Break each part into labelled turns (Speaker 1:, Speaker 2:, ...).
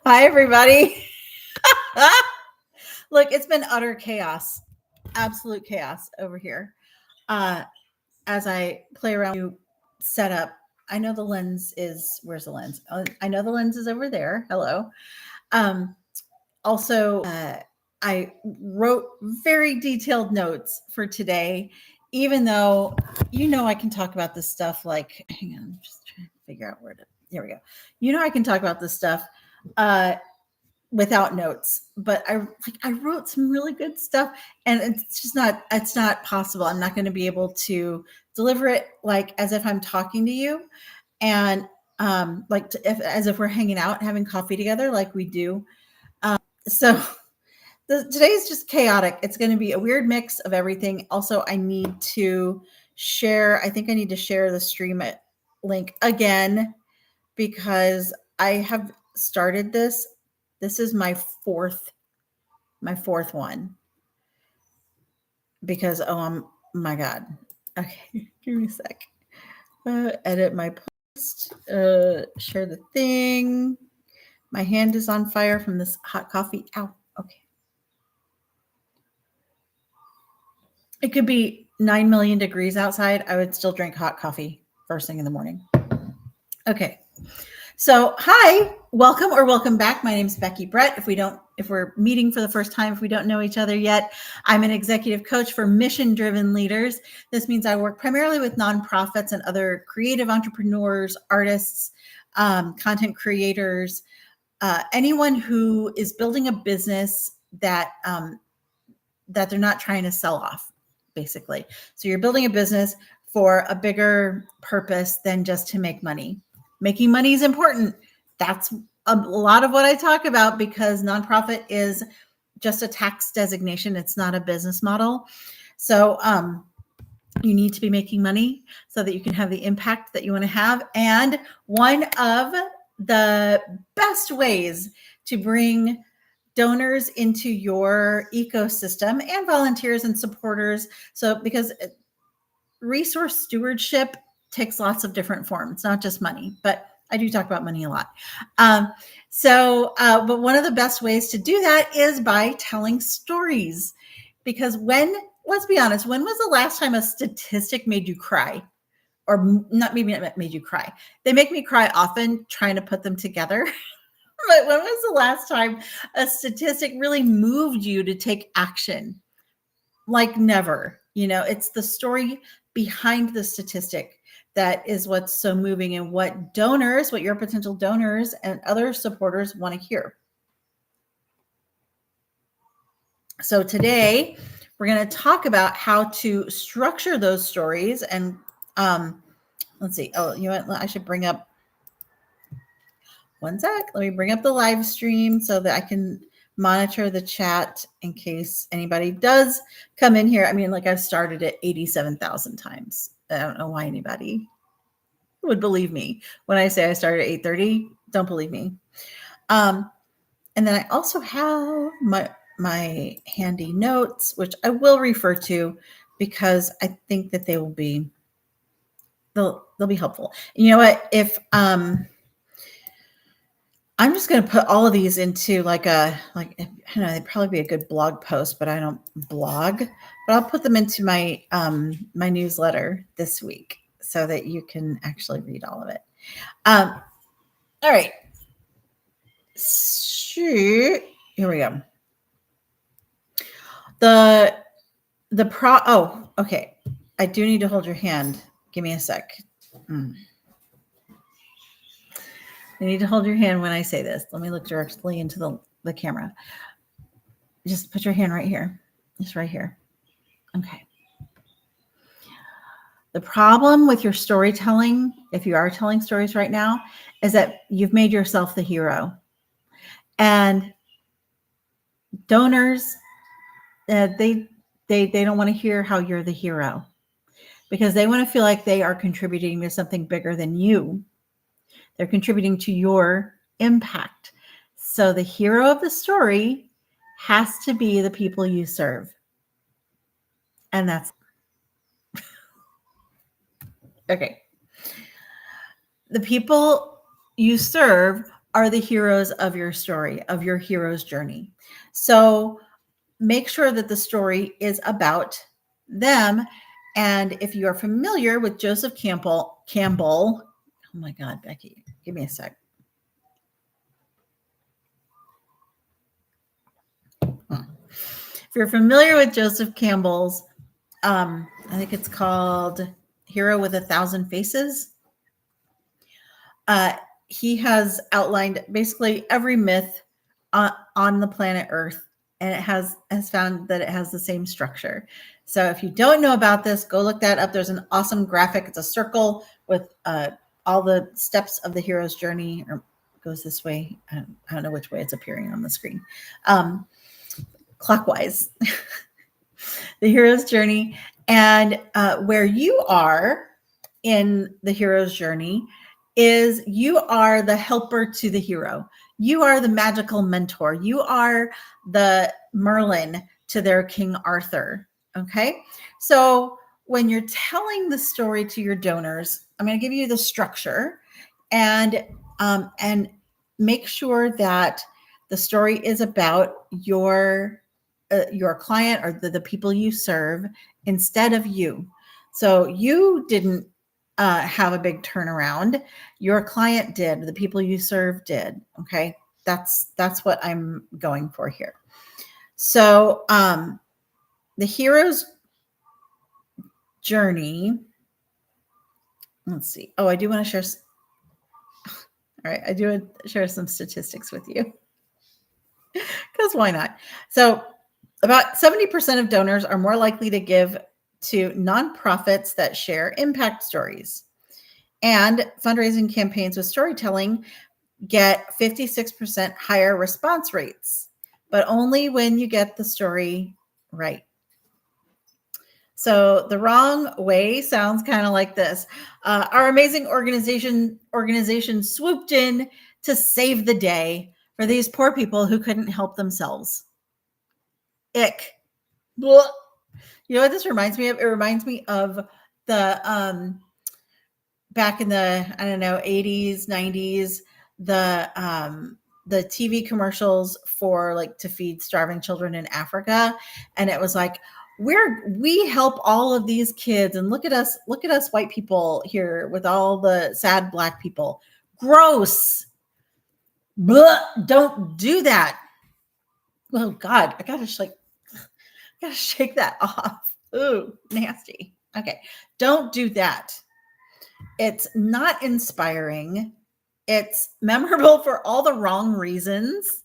Speaker 1: Hi, everybody. Look, it's been utter chaos, absolute chaos over here. Uh, as I play around with new setup, I know the lens is, where's the lens? I know the lens is over there. Hello. Um, also, I wrote very detailed notes for today, even though I can talk about this stuff like, hang on, I'm just trying to figure out where to, here we go. I can talk about this stuff. Uh, without notes, but I wrote some really good stuff, and it's not possible. I'm not going to be able to deliver it like as if I'm talking to you, and as if we're hanging out having coffee together like we do. So today is just chaotic. It's going to be a weird mix of everything. Also, I need to share. I think I need to share the stream link again because I have started this. This is my fourth one because my God. Okay, give me a sec. Edit my post. Share the thing. My hand is on fire from this hot coffee. Ow. Okay. It could be 9 million degrees outside. I would still drink hot coffee first thing in the morning. Okay. So, hi, welcome or welcome back. My name is Becky Brett. If we're meeting for the first time, if we don't know each other yet, I'm an executive coach for mission-driven leaders. This means I work primarily with nonprofits and other creative entrepreneurs, artists, content creators, anyone who is building a business that they're not trying to sell off, basically. So you're building a business for a bigger purpose than just to make money. Making money is important. That's a lot of what I talk about because nonprofit is just a tax designation. It's not a business model. So you need to be making money so that you can have the impact that you want to have. And one of the best ways to bring donors into your ecosystem and volunteers and supporters. So because resource stewardship takes lots of different forms, not just money, but I do talk about money a lot. But one of the best ways to do that is by telling stories. Because let's be honest, when was the last time a statistic made you cry? Or not, maybe not made you cry. They make me cry often trying to put them together. But when was the last time a statistic really moved you to take action? Like never. It's the story behind the statistic that is what's so moving and what your potential donors and other supporters want to hear. So today we're going to talk about how to structure those stories. And let's see. Oh, you know what? I should bring up one sec. Let me bring up the live stream so that I can monitor the chat in case anybody does come in here. I mean, like I've started it 87,000 times. I don't know why anybody would believe me when I say I started at 8:30. Don't believe me. And then I also have my handy notes, which I will refer to because I think that they'll be helpful. You know what? If I'm just going to put all of these into I don't know, they'd probably be a good blog post, but I don't blog, but I'll put them into my newsletter this week so that you can actually read all of it. All right. Here we go. Okay. I do need to hold your hand. Give me a sec. I need to hold your hand when I say this. Let me look directly into the camera. Just put your hand right here. Just right here. Okay. The problem with your storytelling, if you are telling stories right now, is that you've made yourself the hero. And donors, they don't want to hear how you're the hero because they want to feel like they are contributing to something bigger than you. They're contributing to your impact. So the hero of the story has to be the people you serve. And that's okay. The people you serve are the heroes of your story, of your hero's journey. So make sure that the story is about them. And if you are familiar with Joseph Campbell, oh my God, Becky, give me a sec. If you're familiar with Joseph Campbell's, I think it's called Hero with 1,000 Faces. He has outlined basically every myth on the planet Earth, and it has found that it has the same structure. So if you don't know about this, go look that up. There's an awesome graphic. It's a circle with all the steps of the hero's journey, or goes this way. I don't know which way it's appearing on the screen. Clockwise, the hero's journey, and where you are in the hero's journey is you are the helper to the hero. You are the magical mentor. You are the Merlin to their King Arthur. Okay. So when you're telling the story to your donors, I'm going to give you the structure and make sure that the story is about your client or the people you serve instead of you. So you didn't have a big turnaround. Your client did. The people you serve did. Okay. That's what I'm going for here. So the hero's journey. Let's see. Oh, I do want to share. All right. I do want to share some statistics with you. Because why not? So about 70% of donors are more likely to give to nonprofits that share impact stories. And fundraising campaigns with storytelling get 56% higher response rates, but only when you get the story right. So the wrong way sounds kind of like this. Our amazing organization swooped in to save the day for these poor people who couldn't help themselves. Ick. Blah. You know what this reminds me of? It reminds me of the back in the, I don't know, 80s, 90s, the TV commercials for like to feed starving children in Africa. And it was like, we help all of these kids, and look at us white people here with all the sad Black people. Gross. Blah, don't do that. Oh God, I gotta shake that off. Ooh, nasty. Okay, don't do that. It's not inspiring. It's memorable for all the wrong reasons.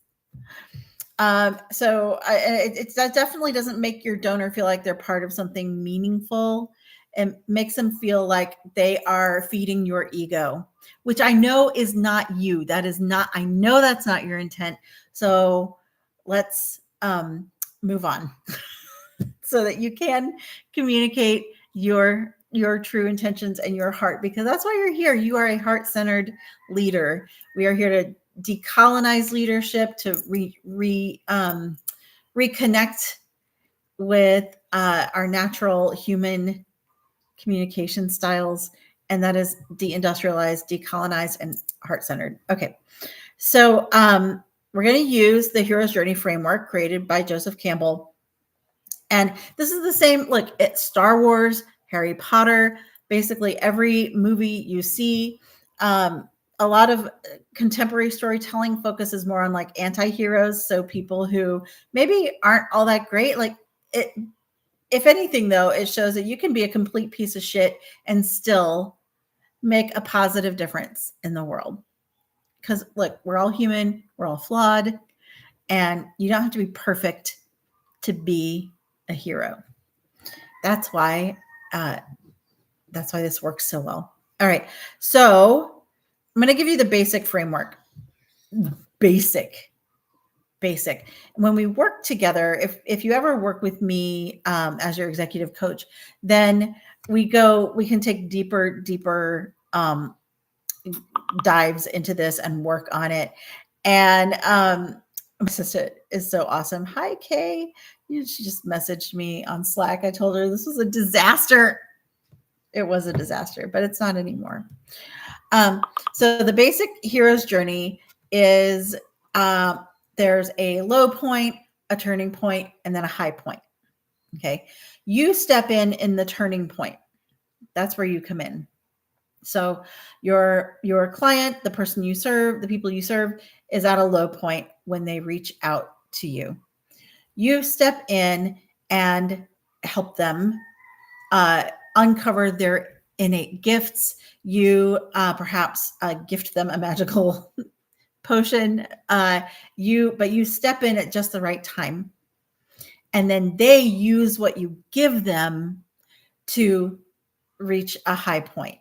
Speaker 1: So that definitely doesn't make your donor feel like they're part of something meaningful. It makes them feel like they are feeding your ego, which I know is not you. I know that's not your intent. So let's move on so that you can communicate your true intentions and your heart, because that's why you're here. You are a heart-centered leader. We are here to decolonize leadership, to reconnect with our natural human communication styles, and that is deindustrialized, decolonized, and heart-centered. Okay, so we're going to use the Hero's Journey framework created by Joseph Campbell. And this is the same, look, it's Star Wars, Harry Potter, basically every movie you see. A lot of contemporary storytelling focuses more on like anti-heroes. So people who maybe aren't all that great. Like it, if anything, though, it shows that you can be a complete piece of shit and still make a positive difference in the world. Because look, we're all human, we're all flawed, and you don't have to be perfect to be a hero. That's why this works so well. All right. So I'm going to give you the basic framework. Basic. When we work together, if you ever work with me as your executive coach, then we can take deeper dives into this and work on it. And my sister is so awesome. Hi, Kay. She just messaged me on Slack. I told her this was a disaster. It was a disaster, but it's not anymore. So the basic hero's journey is there's a low point, a turning point, and then a high point. Okay. You step in the turning point. That's where you come in. So your client, the person you serve, the people you serve, is at a low point when they reach out to you. You step in and help them uncover their innate gifts. You perhaps gift them a magical potion. But you step in at just the right time, and then they use what you give them to reach a high point.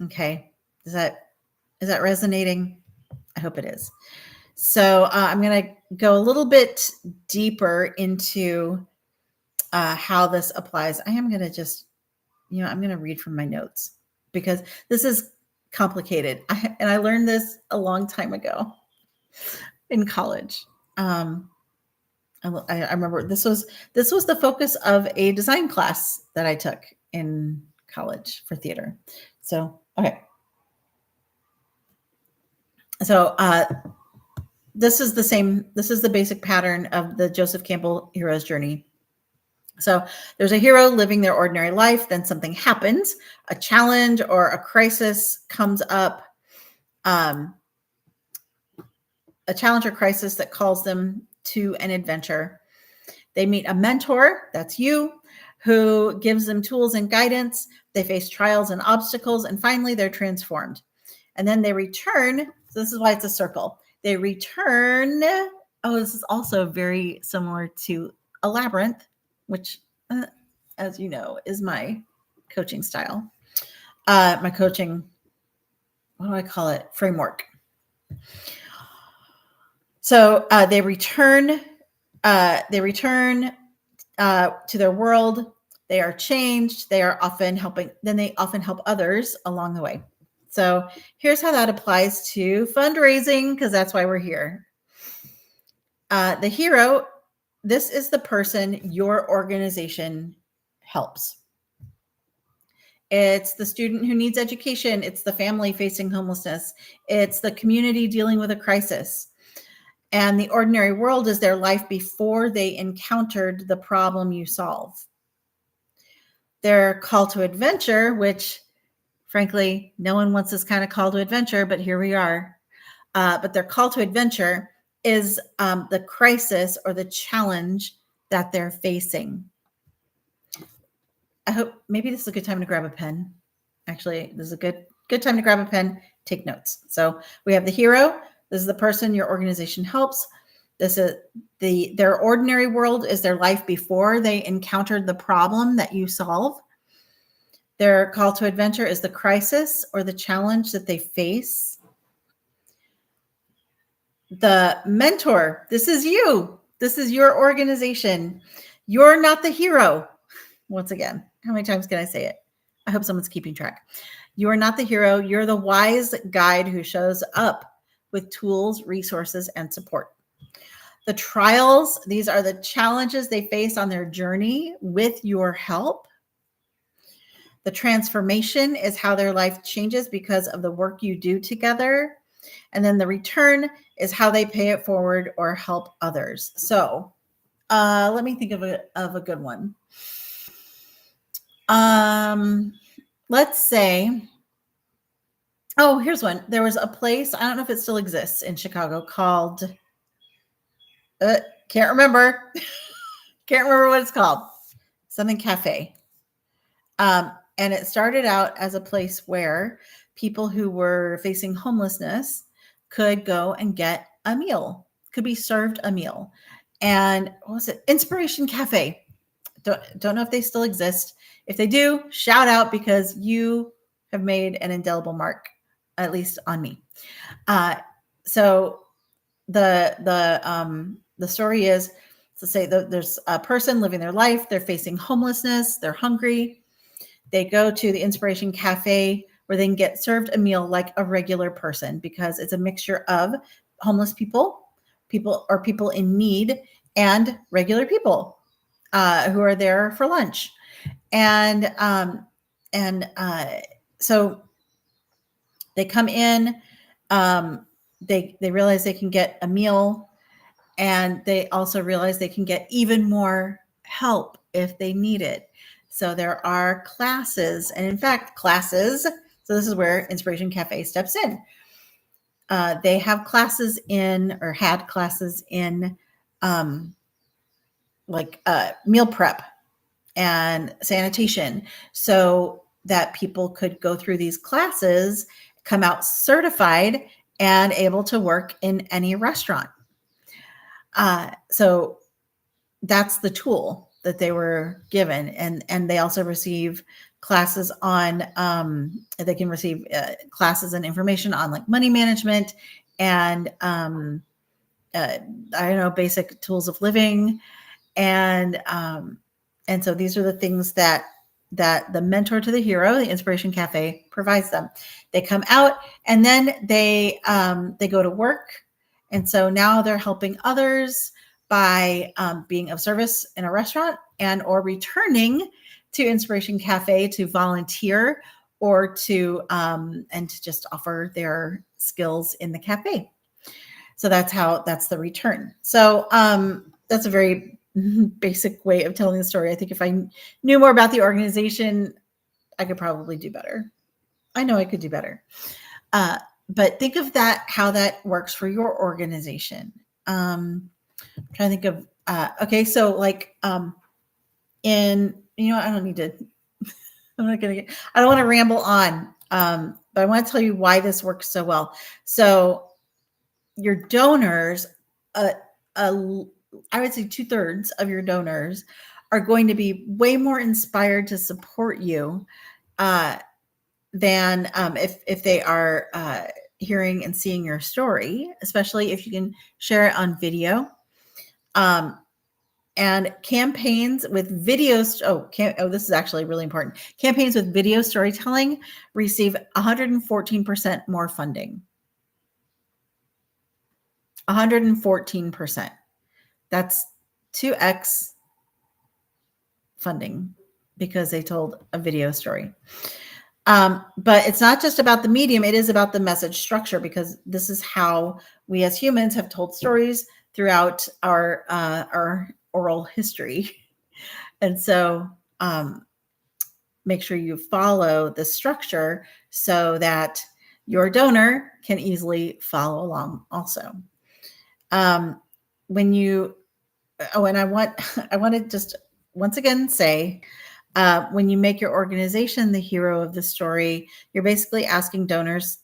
Speaker 1: Okay, is that resonating? I hope it is. So I'm going to go a little bit deeper into how this applies. I am going to just, I'm going to read from my notes because this is complicated. And I learned this a long time ago in college. I remember this was the focus of a design class that I took in college for theater. So, okay. So this is the basic pattern of the Joseph Campbell hero's journey. So there's a hero living their ordinary life, then something happens, a challenge or a crisis comes up, a challenge or crisis that calls them to an adventure. They meet a mentor, that's you, who gives them tools and guidance. They face trials and obstacles, and finally they're transformed. And then they return. So this is why it's a circle. They return. Oh, this is also very similar to a labyrinth, which, as you know, is my coaching style. My coaching, what do I call it? Framework. So they return. They return to their world. They are changed. They are often helping. Then they often help others along the way. So here's how that applies to fundraising, because that's why we're here. The hero, this is the person your organization helps. It's the student who needs education. It's the family facing homelessness. It's the community dealing with a crisis. And the ordinary world is their life before they encountered the problem you solve. Their call to adventure, which frankly, no one wants this kind of call to adventure, but here we are. But their call to adventure is the crisis or the challenge that they're facing. I hope maybe this is a good time to grab a pen. Actually, this is a good time to grab a pen, take notes. So we have the hero. This is the person your organization helps. This is their ordinary world is their life before they encountered the problem that you solve. Their call to adventure is the crisis or the challenge that they face. The mentor, this is you. This is your organization. You're not the hero. Once again, how many times can I say it? I hope someone's keeping track. You are not the hero. You're the wise guide who shows up with tools, resources, and support. The trials, these are the challenges they face on their journey with your help. The transformation is how their life changes because of the work you do together. And then the return is how they pay it forward or help others. So let me think of a good one. Let's say, oh, here's one. There was a place, I don't know if it still exists in Chicago, called, can't remember. Can't remember what it's called. Something Cafe. And it started out as a place where people who were facing homelessness could go and get a meal, could be served a meal. And what was it? Inspiration Cafe. Don't know if they still exist. If they do, shout out, because you have made an indelible mark, at least on me. So the story is, to say there's a person living their life. They're facing homelessness. They're hungry. They go to the Inspiration Cafe where they can get served a meal like a regular person, because it's a mixture of homeless people in need, and regular people who are there for lunch. And so they come in. they realize they can get a meal, and they also realize they can get even more help if they need it. So there are classes, and in fact, classes. So this is where Inspiration Cafe steps in. They have classes in, or had classes in, meal prep and sanitation, so that people could go through these classes, come out certified, and able to work in any restaurant. So that's the tool that they were given, and they also receive classes on. They can receive classes and information on like money management and I don't know, basic tools of living, and so these are the things that the mentor to the hero, the Inspiration Cafe, provides them. They come out, and then they go to work, and so now they're helping others by being of service in a restaurant, and or returning to Inspiration Cafe to volunteer, or to and to just offer their skills in the cafe. So that's the return. So that's a very basic way of telling the story. I think if I knew more about the organization, I could probably do better. I know I could do better. But think of that, how that works for your organization. I'm trying to think of, okay, so like I don't need to, I'm not going to, I don't want to ramble on, but I want to tell you why this works so well. So your donors, I would say 2/3 of your donors are going to be way more inspired to support you than if they are hearing and seeing your story, especially if you can share it on video. And campaigns with videos. This is actually really important. Campaigns with video storytelling receive 114% more funding. 114%. That's 2x funding because they told a video story. But it's not just about the medium, it is about the message structure, because this is how we as humans have told stories throughout our oral history. And so make sure you follow the structure so that your donor can easily follow along also. When you, and I want to just once again say, when you make your organization the hero of the story, you're basically asking donors,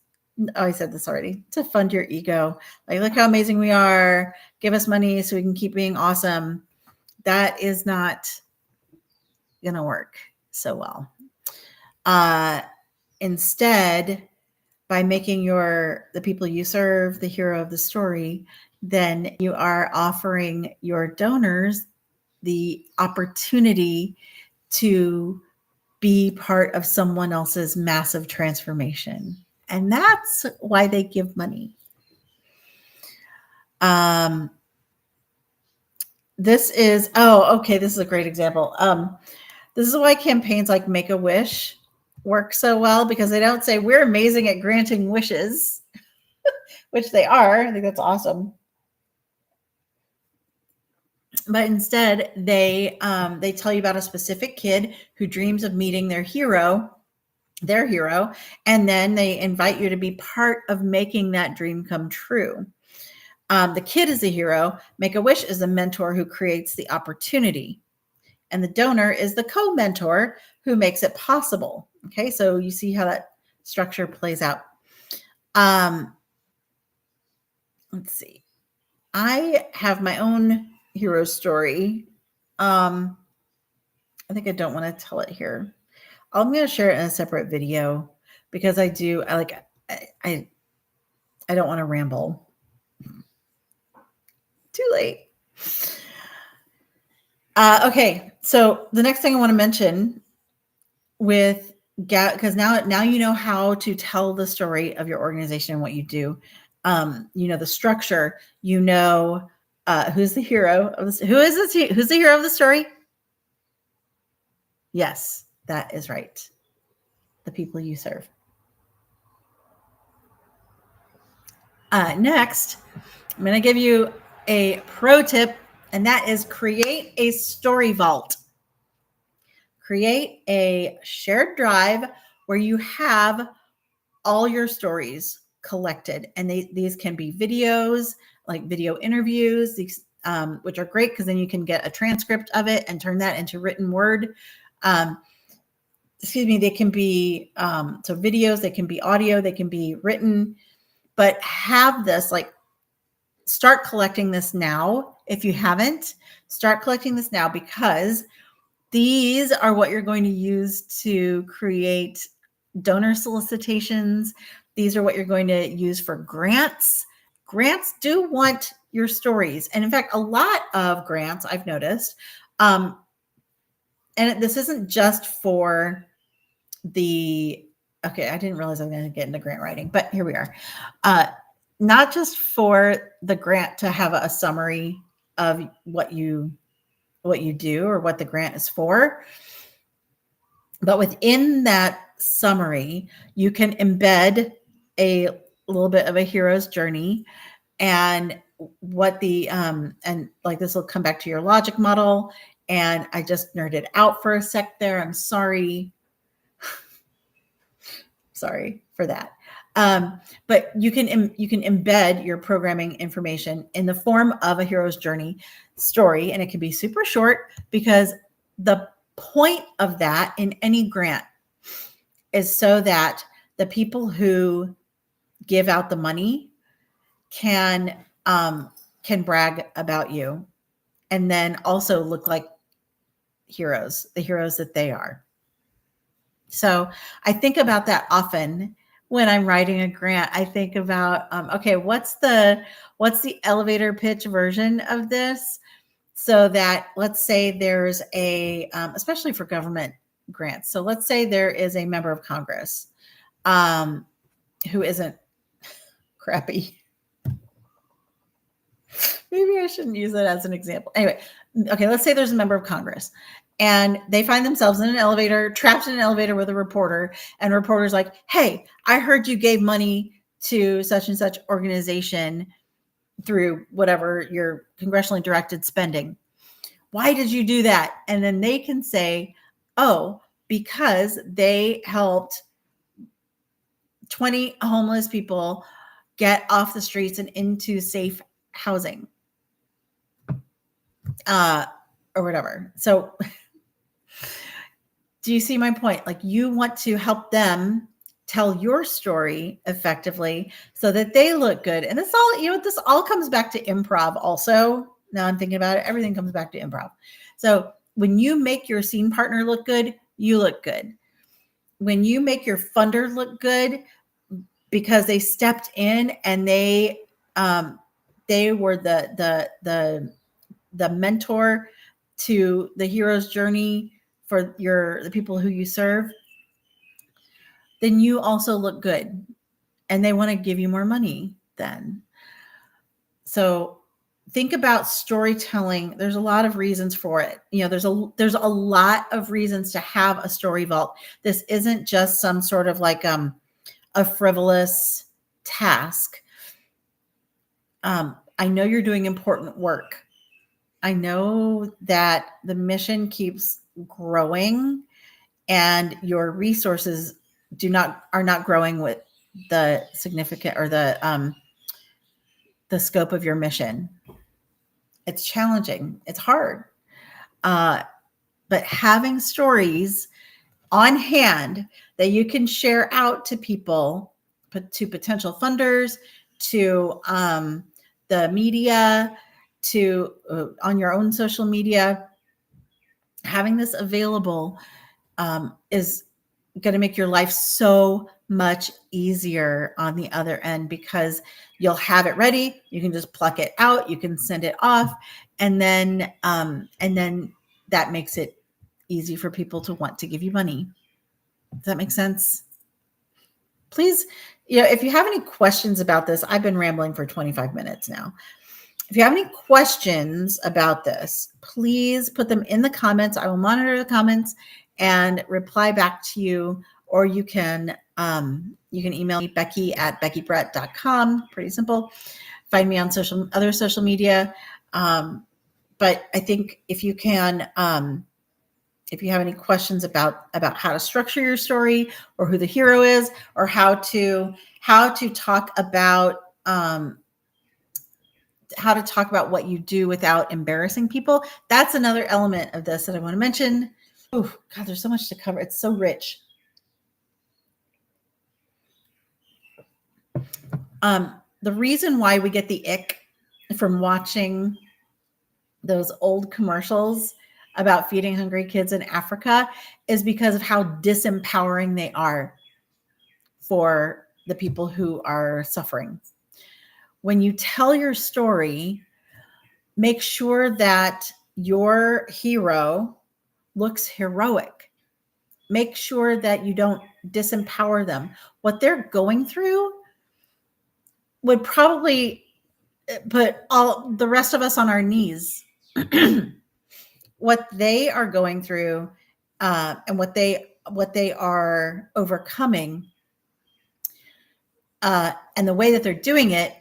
Speaker 1: I said this already, to fund your ego. Like, look how amazing we are. Give us money so we can keep being awesome. That is not going to work so well. Instead, by making the people you serve the hero of the story, then you are offering your donors the opportunity to be part of someone else's massive transformation. And that's why they give money. This is a great example. This is why campaigns like Make-A-Wish work so well, because they don't say we're amazing at granting wishes, which they are. I think that's awesome. But instead, they tell you about a specific kid who dreams of meeting their hero, and then they invite you to be part of making that dream come true. The kid is the hero. Make-A-Wish is the mentor who creates the opportunity, and the donor is the co-mentor who makes it possible. Okay, so you see how that structure plays out. Let's see. I have my own hero story. I think I don't want to tell it here. I'm going to share it in a separate video because I don't want to ramble. Too late. Okay, so the next thing I want to mention because now you know how to tell the story of your organization and what you do. You know the structure. You know who's the hero of this. Who's the hero of the story? Yes, that is right. The people you serve. Next, I'm going to give you a pro tip, and that is create a story vault. Create a shared drive where you have all your stories collected. And these can be videos, like video interviews, which are great because then you can get a transcript of it and turn that into written word. They can be so videos, they can be audio, they can be written, but have this, like, start collecting this now. If you haven't, start collecting this now, because these are what you're going to use to create donor solicitations. These are what you're going to use for grants. Grants do want your stories. And in fact, a lot of grants I've noticed, and this isn't just for okay, I didn't realize I was going to get into grant writing, but here we are. Not just for the grant to have a summary of what you do or what the grant is for, but within that summary, you can embed a little bit of a hero's journey and what the and like this will come back to your logic model. And I just nerded out for a sec there. I'm sorry. Sorry for that. But you can embed your programming information in the form of a hero's journey story, and it can be super short, because the point of that in any grant is so that the people who give out the money can brag about you, and then also look like heroes, the heroes that they are. So I think about that often when I'm writing a grant. I think about, okay, what's the elevator pitch version of this? So that, let's say there's especially for government grants. So let's say there is a member of Congress who isn't crappy. Maybe I shouldn't use it as an example. Anyway, okay, let's say there's a member of Congress and they find themselves in an elevator, trapped in an elevator with a reporter, and the reporter's like, hey, I heard you gave money to such and such organization through whatever your congressionally directed spending. Why did you do that? And then they can say, oh, because they helped 20 homeless people get off the streets and into safe housing, or whatever. So do you see my point? Like, you want to help them tell your story effectively so that they look good. And this all, this all comes back to improv also. Now I'm thinking about it, everything comes back to improv. So when you make your scene partner look good, you look good. When you make your funder look good because they stepped in and they were the mentor to the hero's journey for the people who you serve, then you also look good, and they want to give you more money then. So think about storytelling. There's a lot of reasons for it. There's a lot of reasons to have a story vault. This isn't just some sort of like a frivolous task. I know you're doing important work. I know that the mission keeps growing and your resources are not growing with the significant or the scope of your mission. It's challenging. It's hard. But having stories on hand that you can share out to people, to potential funders, to the media, to on your own social media, having this available is going to make your life so much easier on the other end, because you'll have it ready. You can just pluck it out. You can send it off. And then that makes it easy for people to want to give you money. Does that make sense? Please, if you have any questions about this, I've been rambling for 25 minutes now. If you have any questions about this, please put them in the comments. I will monitor the comments and reply back to you, or you can You can email me, becky@beckybrett.com. Pretty simple. Find me on other social media. But I think if you can, if you have any questions about how to structure your story, or who the hero is, or how to talk about what you do without embarrassing people, that's another element of this that I want to mention. Oh God, there's so much to cover. It's so rich. The reason why we get the ick from watching those old commercials about feeding hungry kids in Africa is because of how disempowering they are for the people who are suffering. When you tell your story, make sure that your hero looks heroic. Make sure that you don't disempower them. What they're going through would probably put all the rest of us on our knees. What they are going through, and what they are overcoming, and the way that they're doing it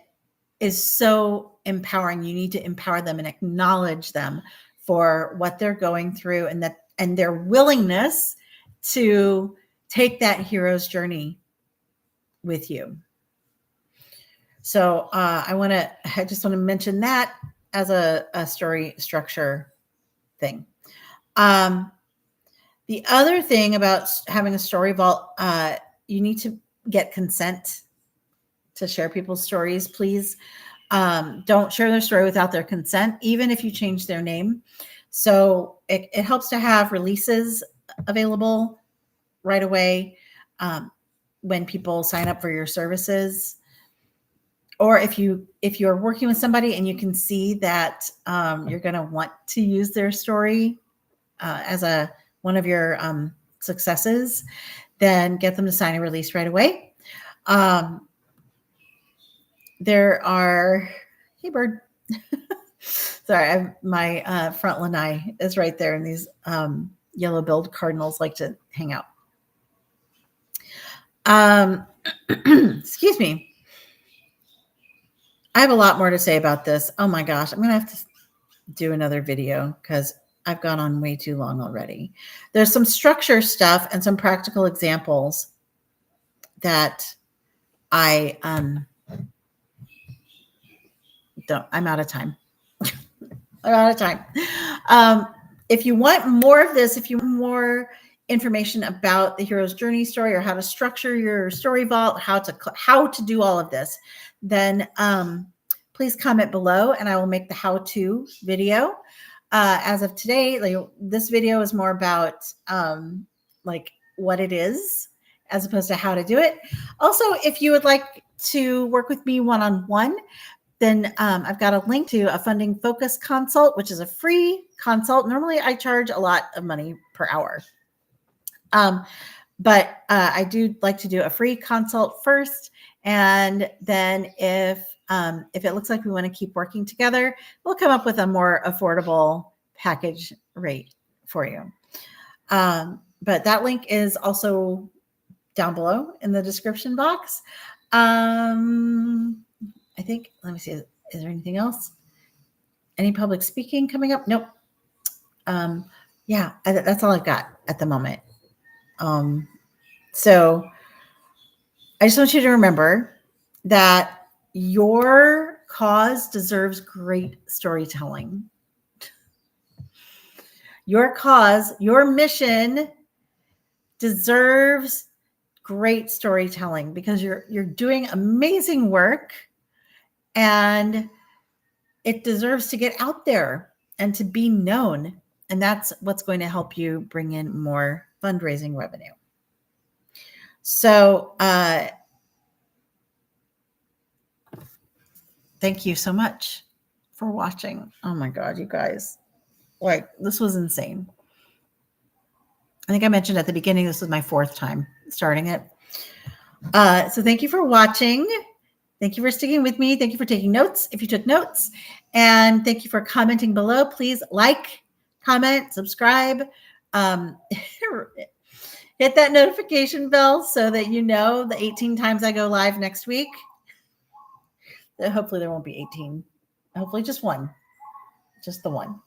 Speaker 1: is so empowering. You need to empower them and acknowledge them for what they're going through, and their willingness to take that hero's journey with you. So I just want to mention that as a story structure thing. The other thing about having a story vault, you need to get consent to share people's stories. Please don't share their story without their consent, even if you change their name. So it helps to have releases available right away when people sign up for your services. Or if you're working with somebody and you can see that you're going to want to use their story as one of your successes, then get them to sign a release right away. There are, hey bird, sorry, my front lanai is right there, and these yellow-billed cardinals like to hang out. Excuse me. I have a lot more to say about this. Oh my gosh, I'm going to have to do another video because I've gone on way too long already. There's some structure stuff and some practical examples that I'm out of time. I'm out of time. If you want more of this, if you want more information about the hero's journey story, or how to structure your story vault, how to do all of this, then please comment below and I will make the how-to video. As of today, this video is more about what it is as opposed to how to do it. Also, if you would like to work with me one-on-one, then I've got a link to a funding focus consult, which is a free consult. Normally I charge a lot of money per hour. But I do like to do a free consult first. And then if it looks like we want to keep working together, we'll come up with a more affordable package rate for you. But that link is also down below in the description box. I think, let me see, is there anything else? Any public speaking coming up? Nope. Yeah, that's all I've got at the moment. So I just want you to remember that your cause deserves great storytelling. Your cause, your mission deserves great storytelling because you're doing amazing work, and it deserves to get out there and to be known. And that's what's going to help you bring in more fundraising revenue. So thank you so much for watching. Oh my God, you guys, this was insane. I think I mentioned at the beginning, this was my 4th time starting it. So thank you for watching. Thank you for sticking with me. Thank you for taking notes if you took notes. And thank you for commenting below. Please like, comment, subscribe. hit that notification bell so that you know the 18 times I go live next week. Hopefully there won't be 18. Hopefully just one. Just the one.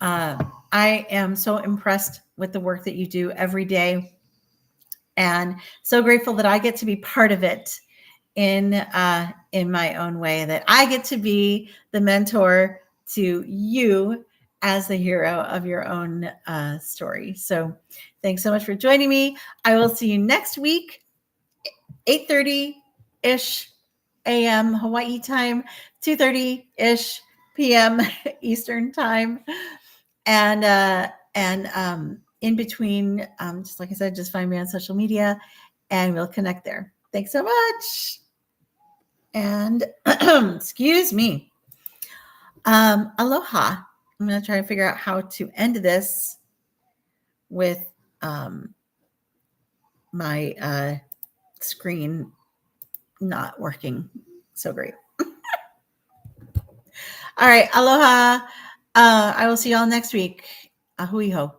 Speaker 1: I am so impressed with the work that you do every day, and so grateful that I get to be part of it in my own way, that I get to be the mentor to you as the hero of your own story. So thanks so much for joining me. I will see you next week, 8:30-ish a.m. Hawaii time, 2:30-ish p.m. Eastern time. And in between, just like I said, just find me on social media and we'll connect there. Thanks so much. And excuse me. Aloha. I'm going to try and figure out how to end this with my screen not working so great. All right. Aloha. I will see y'all next week. Ahui ho.